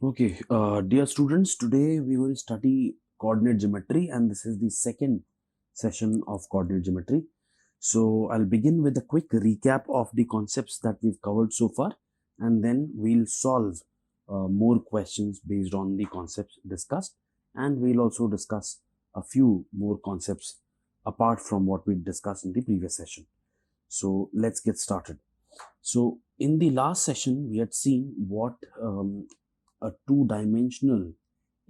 Okay, dear students, today we will study coordinate geometry, and this is the second session of coordinate geometry. So I'll begin with a quick recap of the concepts that we've covered so far, and then we'll solve more questions based on the concepts discussed, and we'll also discuss a few more concepts apart from what we discussed in the previous session. So let's get started. So in the last session, we had seen what a two-dimensional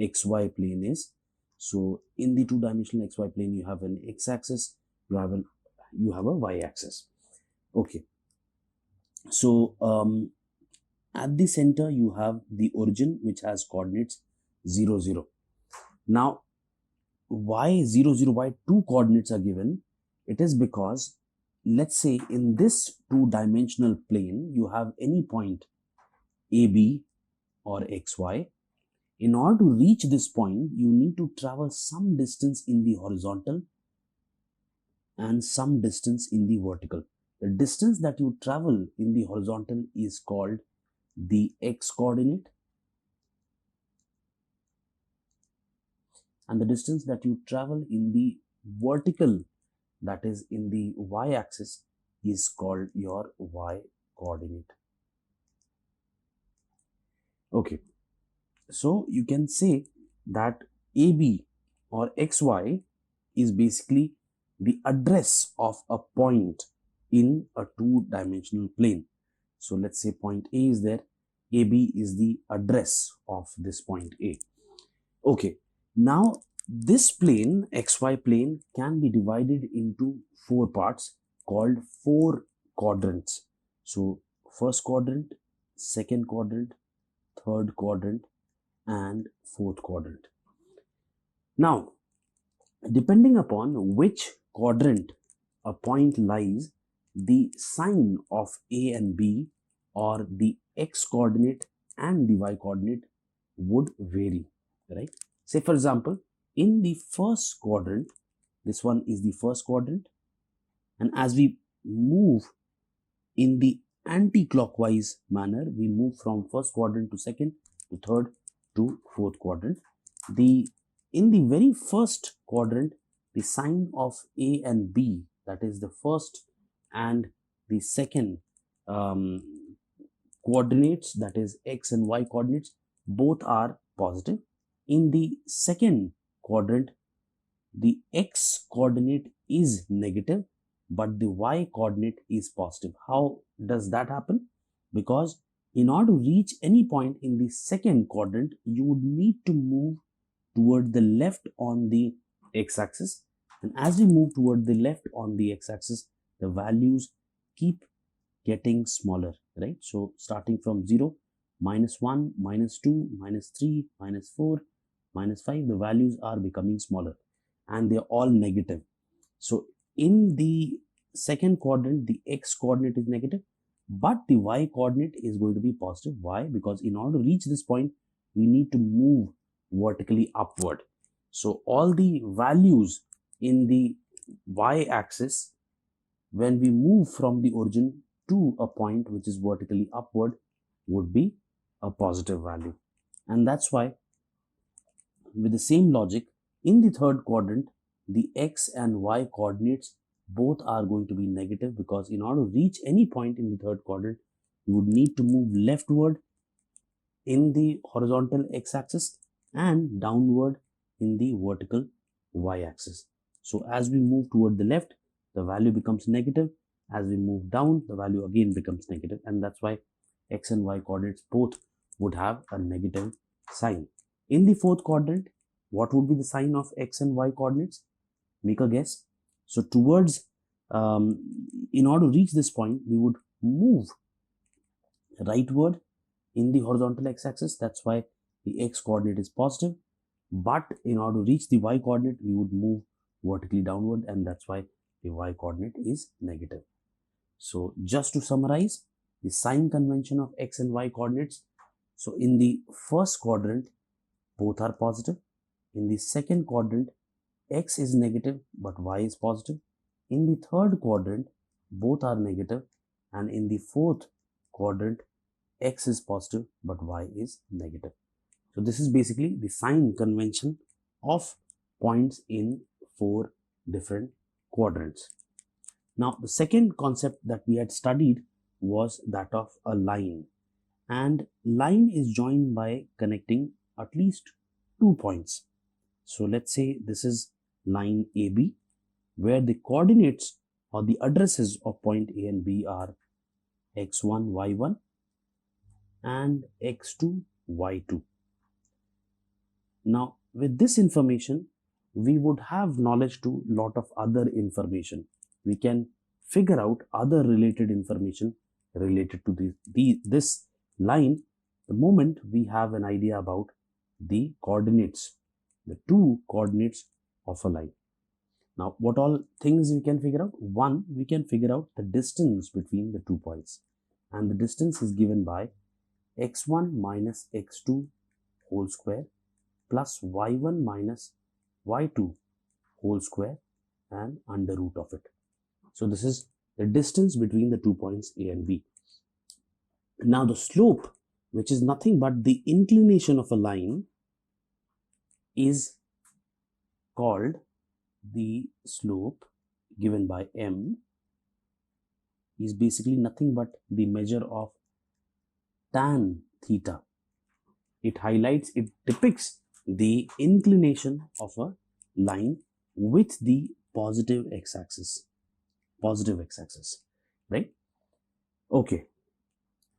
xy plane is. So in the two-dimensional xy plane, you have an x-axis, you have a y-axis. Okay. So at the center, you have the origin, which has coordinates 0, 0. Now, why 0, 0, why two coordinates are given? It is because, let's say in this two-dimensional plane, you have any point AB or xy. In order to reach this point, you need to travel some distance in the horizontal and some distance in the vertical. The distance that you travel in the horizontal is called the x coordinate, and the distance that you travel in the vertical, that is in the y-axis, is called your y coordinate. Okay, so you can say that AB or xy is basically the address of a point in a two-dimensional plane. So let's say point A is there, AB is the address of this point A. Okay, now this plane, xy plane, can be divided into four parts called four quadrants. So first quadrant, second quadrant, third quadrant, and fourth quadrant. Now, depending upon which quadrant a point lies, the sign of A and B, or the x coordinate and the y coordinate, would vary, right? Say for example, in the first quadrant, this one is the first quadrant, and as we move in the anti-clockwise manner, we move from first quadrant to second to third to fourth quadrant. In the very first quadrant, the sign of A and B, that is the first and the second coordinates, that is x and y coordinates, both are positive. In the second quadrant, the x coordinate is negative, but the y coordinate is positive. How does that happen? Because in order to reach any point in the second quadrant, you would need to move toward the left on the x-axis, and as we move toward the left on the x-axis, the values keep getting smaller, right? So starting from 0, -1, -2, -3, -4, -5, the values are becoming smaller and they're all negative. So in the second quadrant, the x coordinate is negative, but the y coordinate is going to be positive. Why? Because in order to reach this point, we need to move vertically upward. So all the values in the y-axis, when we move from the origin to a point which is vertically upward, would be a positive value. And that's why, with the same logic, in the third quadrant, the x and y coordinates both are going to be negative, because in order to reach any point in the third quadrant, you would need to move leftward in the horizontal x-axis and downward in the vertical y-axis. So as we move toward the left, the value becomes negative. As we move down, the value again becomes negative, and that's why x and y coordinates both would have a negative sign. In the fourth quadrant, what would be the sign of x and y coordinates? Make a guess. So towards, in order to reach this point, we would move rightward in the horizontal x-axis. That's why the x coordinate is positive. But in order to reach the y coordinate, we would move vertically downward, and that's why the y coordinate is negative. So just to summarize, the sign convention of x and y coordinates. So in the first quadrant, both are positive. In the second quadrant, x is negative but y is positive. In the third quadrant, both are negative, and in the fourth quadrant, x is positive but y is negative. So this is basically the sign convention of points in 4 different quadrants. Now, the second concept that we had studied was that of a line. And line is joined by connecting at least 2 points. So let's say this is line AB, where the coordinates or the addresses of point A and B are x1, y1 and x2, y2. Now, with this information, we would have knowledge to lot of other information. We can figure out other related information related to this line the moment we have an idea about the coordinates, the 2 coordinates of a line. Now, what all things we can figure out? One, we can figure out the distance between the 2 points, and the distance is given by x1 minus x2 whole square plus y1 minus y2 whole square and under root of it. So this is the distance between the 2 points A and B. Now the slope, which is nothing but the inclination of a line, is called the slope given by m, is basically nothing but the measure of tan theta. It highlights, it depicts the inclination of a line with the positive x-axis, right? Okay.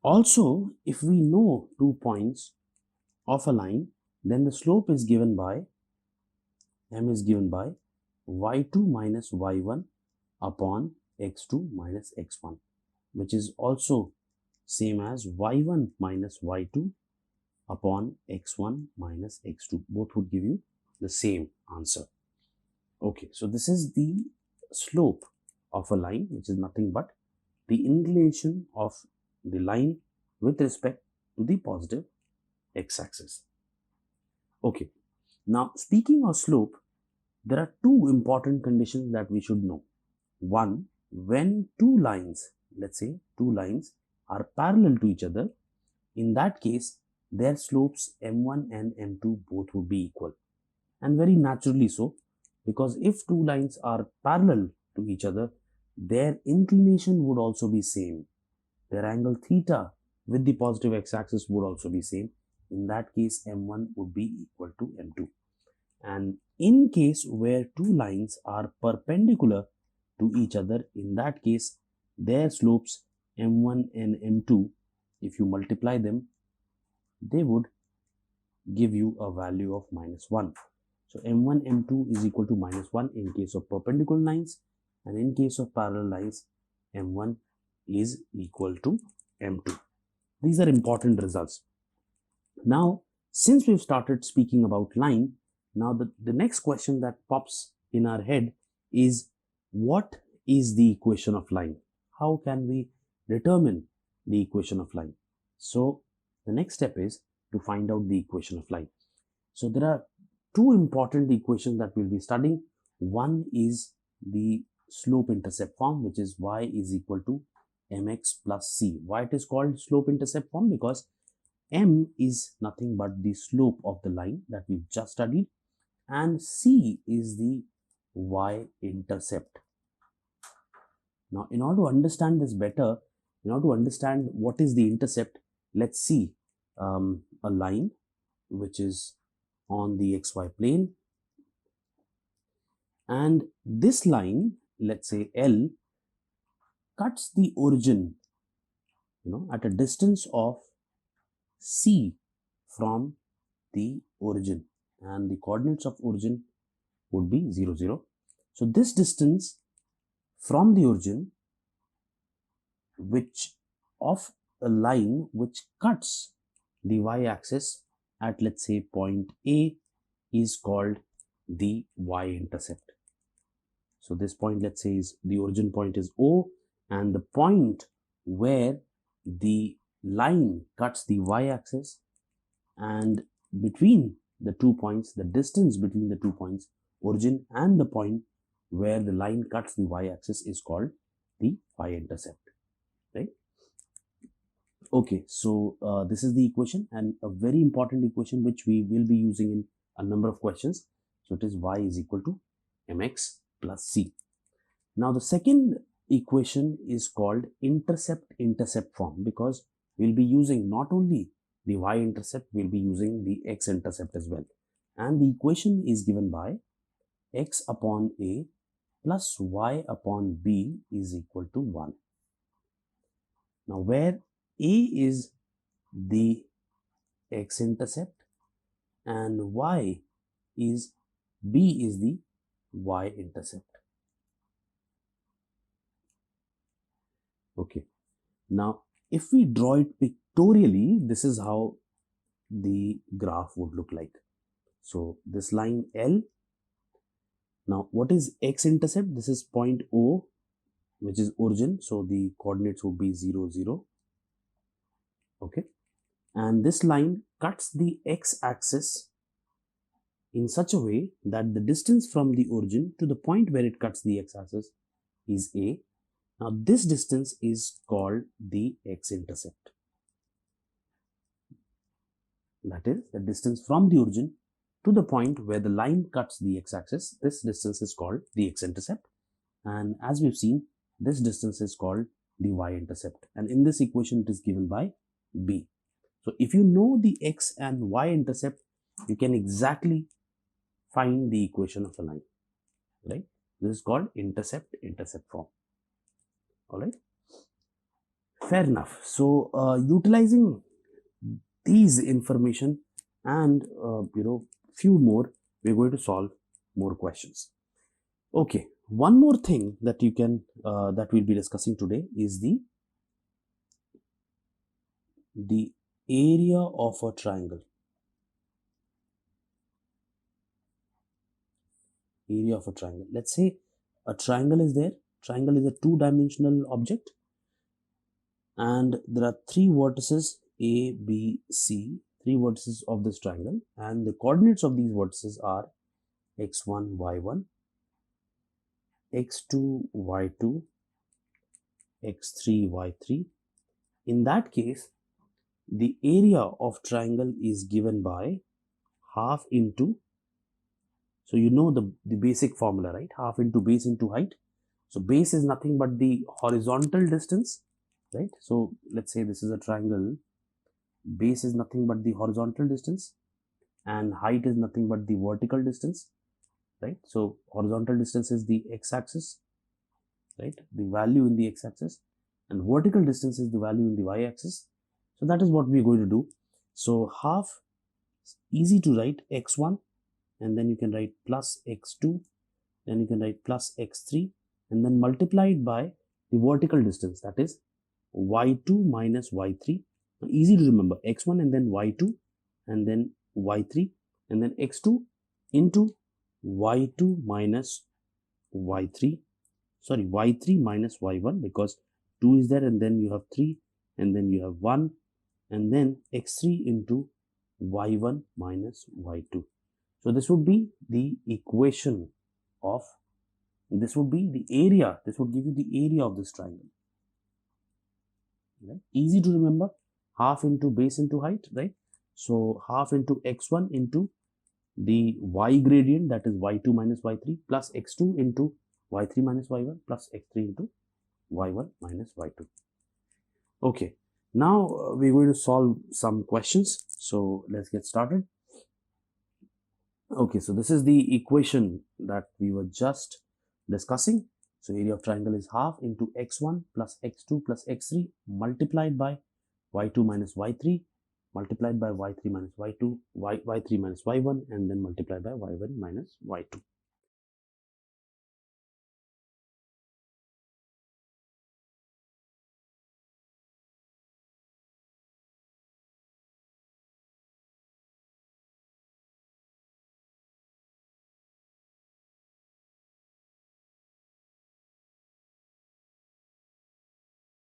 Also, if we know 2 points of a line, then the slope is given by, m is given by y2 minus y1 upon x2 minus x1, which is also same as y1 minus y2 upon x1 minus x2. Both would give you the same answer. Okay, so this is the slope of a line, which is nothing but the inclination of the line with respect to the positive x-axis. Okay, now speaking of slope, there are 2 important conditions that we should know. One, when 2 lines, let's say 2 lines are parallel to each other, in that case, their slopes m1 and m2 both would be equal, and very naturally so, because if 2 lines are parallel to each other, their inclination would also be same. Their angle theta with the positive x-axis would also be same. In that case, m1 would be equal to m2. And in case where 2 lines are perpendicular to each other, in that case, their slopes m1 and m2, if you multiply them, they would give you a value of minus 1. So m1, m2 is equal to minus 1 in case of perpendicular lines, and in case of parallel lines, m1 is equal to m2. These are important results. Now, since we've started speaking about line, now the next question that pops in our head is, what is the equation of line? How can we determine the equation of line? So the next step is to find out the equation of line. So there are 2 important equations that we'll be studying. One is the slope-intercept form, which is y is equal to mx plus c. Why it is called slope-intercept form? Because m is nothing but the slope of the line that we've just studied, and c is the y-intercept. Now, in order to understand this better, in order to understand what is the intercept, let's see a line which is on the xy plane, and this line, let's say L, cuts the origin, at a distance of c from the origin, and the coordinates of origin would be 0, 0. So this distance from the origin, which of a line which cuts the y-axis at, let's say, point A, is called the y-intercept. So this point, let's say, is the origin point is O, and the point where the line cuts the y-axis, and between the 2 points, the distance between the 2 points, origin and the point where the line cuts the y-axis, is called the y-intercept, right? Okay, so this is the equation, and a very important equation which we will be using in a number of questions. So it is y is equal to mx plus c. Now the second equation is called intercept form, because we'll be using not only the y-intercept, we'll be using the x-intercept as well. And the equation is given by x upon a plus y upon b is equal to 1. Now where a is the x-intercept and b is the y-intercept. Okay, now if we draw it pictorially, this is how the graph would look like. So this line L. Now what is x-intercept? This is point O, which is origin, so the coordinates would be 0, 0. Okay, and this line cuts the x-axis in such a way that the distance from the origin to the point where it cuts the x-axis is a. Now this distance is called the x-intercept. That is the distance from the origin to the point where the line cuts the x-axis. This distance is called the x-intercept, and as we've seen, this distance is called the y-intercept, and in this equation it is given by b. So if you know the x and y-intercept, you can exactly find the equation of a line, right? This is called intercept form. All right, fair enough. So utilizing these information and few more, we're going to solve more questions. Okay, one more thing that you can that we'll be discussing today is the area of a triangle. Area of a triangle. Let's say a triangle is there. Triangle is a two-dimensional object, and there are three vertices A, B, C, three vertices of this triangle, and the coordinates of these vertices are x1, y1, x2, y2, x3, y3. In that case, the area of triangle is given by half into, so you know the basic formula, right? Half into base into height. So base is nothing but the horizontal distance, right? So let's say this is a triangle. Base is nothing but the horizontal distance, and height is nothing but the vertical distance, right? So horizontal distance is the x-axis, right? The value in the x-axis, and vertical distance is the value in the y-axis. So that is what we are going to do. So half, easy to write, x1, and then you can write plus x2, then you can write plus x3, and then multiply it by the vertical distance, that is y2 minus y3. Easy to remember, x1 and then y2 and then y3 and then x2 into y2 minus y3, sorry, y3 minus y1, because 2 is there and then you have 3 and then you have 1, and then x3 into y1 minus y2. So this would be the equation of, this would be the area, this would give you the area of this triangle, right? Easy to remember, half into base into height, right? So half into x1 into the y gradient, that is y2 minus y3, plus x2 into y3 minus y1 plus x3 into y1 minus y2. Okay, now we're going to solve some questions. So let's get started. Okay, so this is the equation that we were just discussing. So area of triangle is half into x1 plus x2 plus x3 multiplied by y2 minus y3 multiplied by y3 minus y2, y3 minus y1, and then multiplied by y1 minus y2.